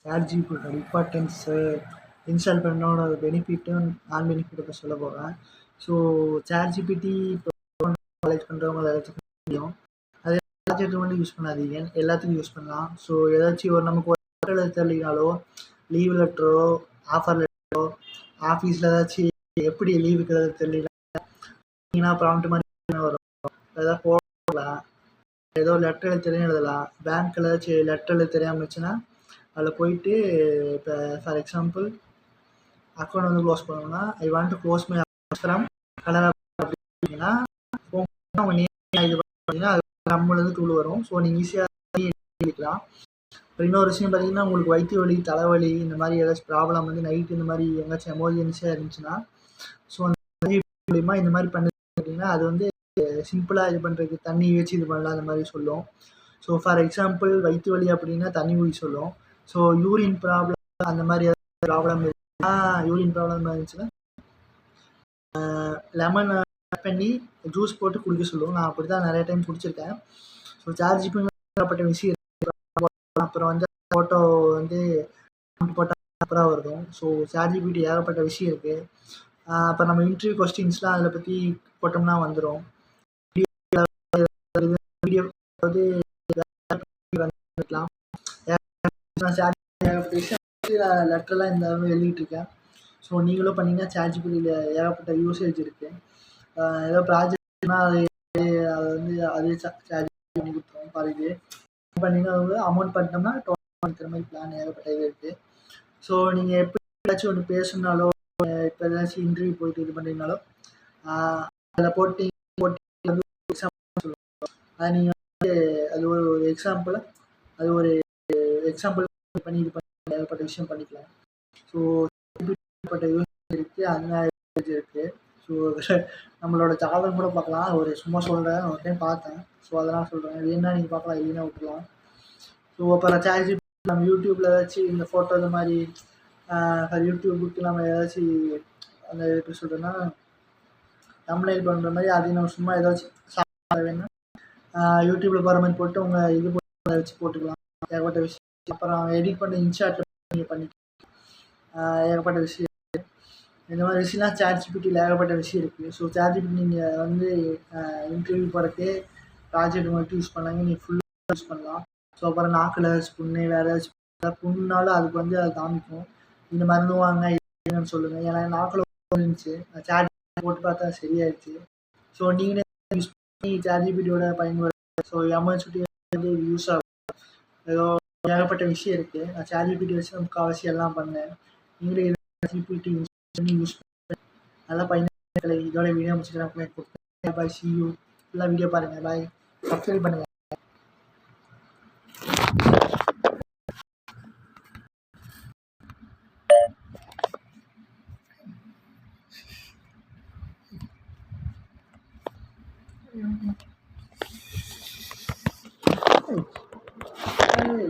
ChatGPT importance, install பண்ணோட பெனிஃபிட்டும், நான் benefit இப்போ சொல்ல போகிறேன். ஸோ ChatGPT இப்போ காலேஜ் பண்ணுறவங்க எல்லாத்துக்கும் தெரியும். அது ப்ராஜெக்ட் மட்டும் யூஸ் பண்ணாதீங்க, எல்லாத்துக்கும் யூஸ் பண்ணலாம். ஸோ ஏதாச்சும் ஒரு நமக்கு ஒரு லெட்டர் எழுத தெரியலனாலோ, லீவ் லெட்டரோ, ஆஃபர் லெட்டரோ, ஆஃபீஸில் ஏதாச்சும் எப்படி லீவுக்கு எழுத தெரியல ப்ராம்ப்ட் மாதிரி வரும். ஏதாவது போடலாம், ஏதோ லெட்டர் எழுத தெரியும் எழுதலாம். பேங்க்கில் ஏதாச்சும் லெட்டர் எழுத தெரியாமல் இருந்துச்சுன்னா அதில் போயிட்டு இப்போ ஃபார் எக்ஸாம்பிள் அக்கௌண்ட் வந்து க்ளோஸ் பண்ணணும்னா I want to close my account from Canara அப்படின்னா உங்கள் நேம் இது பண்ணிங்கன்னா அது நம்மளது டூல் வரும். ஸோ நீங்கள் ஈஸியாக எழுதிக்கலாம். இப்போ இன்னொரு விஷயம் பார்த்தீங்கன்னா, உங்களுக்கு வயிற்று வலி, தலைவலி இந்த மாதிரி ஏதாச்சும் ப்ராப்ளம் வந்து நைட்டு இந்த மாதிரி எங்கேயாச்சும் எமர்ஜென்சியாக இருந்துச்சுன்னா, ஸோ அந்த மூலிமா இந்த மாதிரி பண்ணி அப்படின்னா அது வந்து சிம்பிளாக இது பண்ணுறதுக்கு தண்ணி வச்சு இது பண்ணலாம் அந்த மாதிரி சொல்லும். ஸோ ஃபார் எக்ஸாம்பிள் வயிற்று வலி அப்படின்னா தண்ணி ஊற்றி சொல்லும். ஸோ யூரின் ப்ராப்ளம் அந்த மாதிரி ஏதாவது ப்ராப்ளம் இருந்துச்சுன்னா, யூரின் ப்ராப்ளம் இருந்துச்சுன்னா லெமன் ஆட் பண்ணி ஜூஸ் போட்டு குடிக்க சொல்லுவோம். நான் அப்படி தான் நிறைய டைம் குடிச்சிருக்கேன். ஸோ ChatGPT விஷயம் அப்புறம் வந்து ஃபோட்டோ வந்து போட்டால் அப்புறம் வரும். ஸோ ChatGPT ஏகப்பட்ட விஷயம் இருக்குது. அப்போ நம்ம இன்டர்வியூ கொஸ்டின்ஸ்லாம் அதில் பற்றி போட்டோம்னா வந்துடும். வீடியோ அதாவது லெட்டர்லாம் இந்த எழுதிட்டு இருக்கேன். ஸோ நீங்களும் பண்ணிங்கன்னா ChatGPTயில் ஏகப்பட்ட யூசேஜ் இருக்குது. ஏதோ ப்ராஜெக்ட்னா அது வந்து அதே ChatGPT பண்ணி கொடுத்துருவோம். ஃபார் இது பண்ணிங்கன்னா அமௌண்ட் பண்ணிட்டோம்னா டோட்டல் பண்ணிக்கிற மாதிரி பிளான் ஏகப்பட்ட இது இருக்குது. ஸோ நீங்கள் எப்படி ஏதாச்சும் ஒன்று பேசணுனாலோ, இப்போ ஏதாச்சும் இன்டர்வியூ போயிட்டு இது பண்ணுறீங்கனாலோ அதில் போட்டு வந்து எக்ஸாம்பிள் சொல்லுவோம். அது நீங்கள் வந்து அது ஒரு எக்ஸாம்பிள் பண்ணி இது பண்ணி ஏகப்பட்ட விஷயம் பண்ணிக்கலாம். ஸோ ஏகப்பட்ட யூஸ் இருக்குது, அந்த யூஸ் இருக்குது. ஸோ நம்மளோட ஜாதகம் கூட பார்க்கலாம். ஒரு சும்மா சொல்கிறேன், ஒரு டைம் பார்த்தேன். ஸோ அதெல்லாம் சொல்கிறேன். வேணுன்னா நீங்கள் பார்க்கலாம், இல்லைன்னா விட்டுலாம். ஸோ அப்புறம் ChatGPT நம்ம யூடியூப்பில் ஏதாச்சும் இந்த ஃபோட்டோ இந்த மாதிரி யூடியூபுக்கு நம்ம ஏதாச்சும் அந்த எப்படி சொல்கிறேன்னா தம்ப்நெயில் பண்ணுற மாதிரி அதையும் நம்ம சும்மா ஏதாச்சும் வேணும்னா யூடியூப்பில் போகிற மாதிரி போட்டு உங்கள் இது போட்டு வச்சு போட்டுக்கலாம். ஏகப்பட்ட விஷயம். அப்புறம் எடிட் பண்ண இன்ஷாட்டில் நீங்கள் பண்ணிக்கலாம். ஏகப்பட்ட விஷயம் இருக்குது. இந்த மாதிரி விஷயம்லாம் ChatGPTயில் ஏகப்பட்ட விஷயம் இருக்குது. ஸோ ChatGPT நீங்கள் வந்து இன்டர்வியூ போகிறதுக்கு ப்ராஜெக்ட் மட்டும் யூஸ் பண்ணாங்க, நீங்கள் ஃபுல்லாக யூஸ் பண்ணலாம். ஸோ அப்புறம் நாக்கில் ஏதாச்சும் புண்ணு, வேறு ஏதாச்சும் புண்ணுனாலும் அதுக்கு வந்து அது காமிக்கும். இந்த மருந்து வாங்க என்னன்னு சொல்லுங்கள். ஏன்னா நாக்கில் இருந்துச்சு, ChatGPT போட்டு பார்த்தா சரியாயிடுச்சு. ஸோ நீங்களே யூஸ் பண்ணி ChatGPTயோட பயன்படுத்த. ஸோ எமர்ஜென்சி வந்து யூஸ் ஆகும். ஏதோ ஏகப்பட்ட விஷயம் இருக்குது. நான் ChatGPT வச்சு நமக்கு அவசியம் எல்லாம் பண்ணேன். நீங்களே ChatGPT யூஸ் பண்ணி நல்லா பயன்படுத்தலை. இதோட வீடியோ முடிச்சுக்கிறேன். பாய், see you. ஃபுல்லாக வீடியோ பாருங்கள். பாய், சப்ஸ்கிரைப் பண்ணுங்கள். Hey.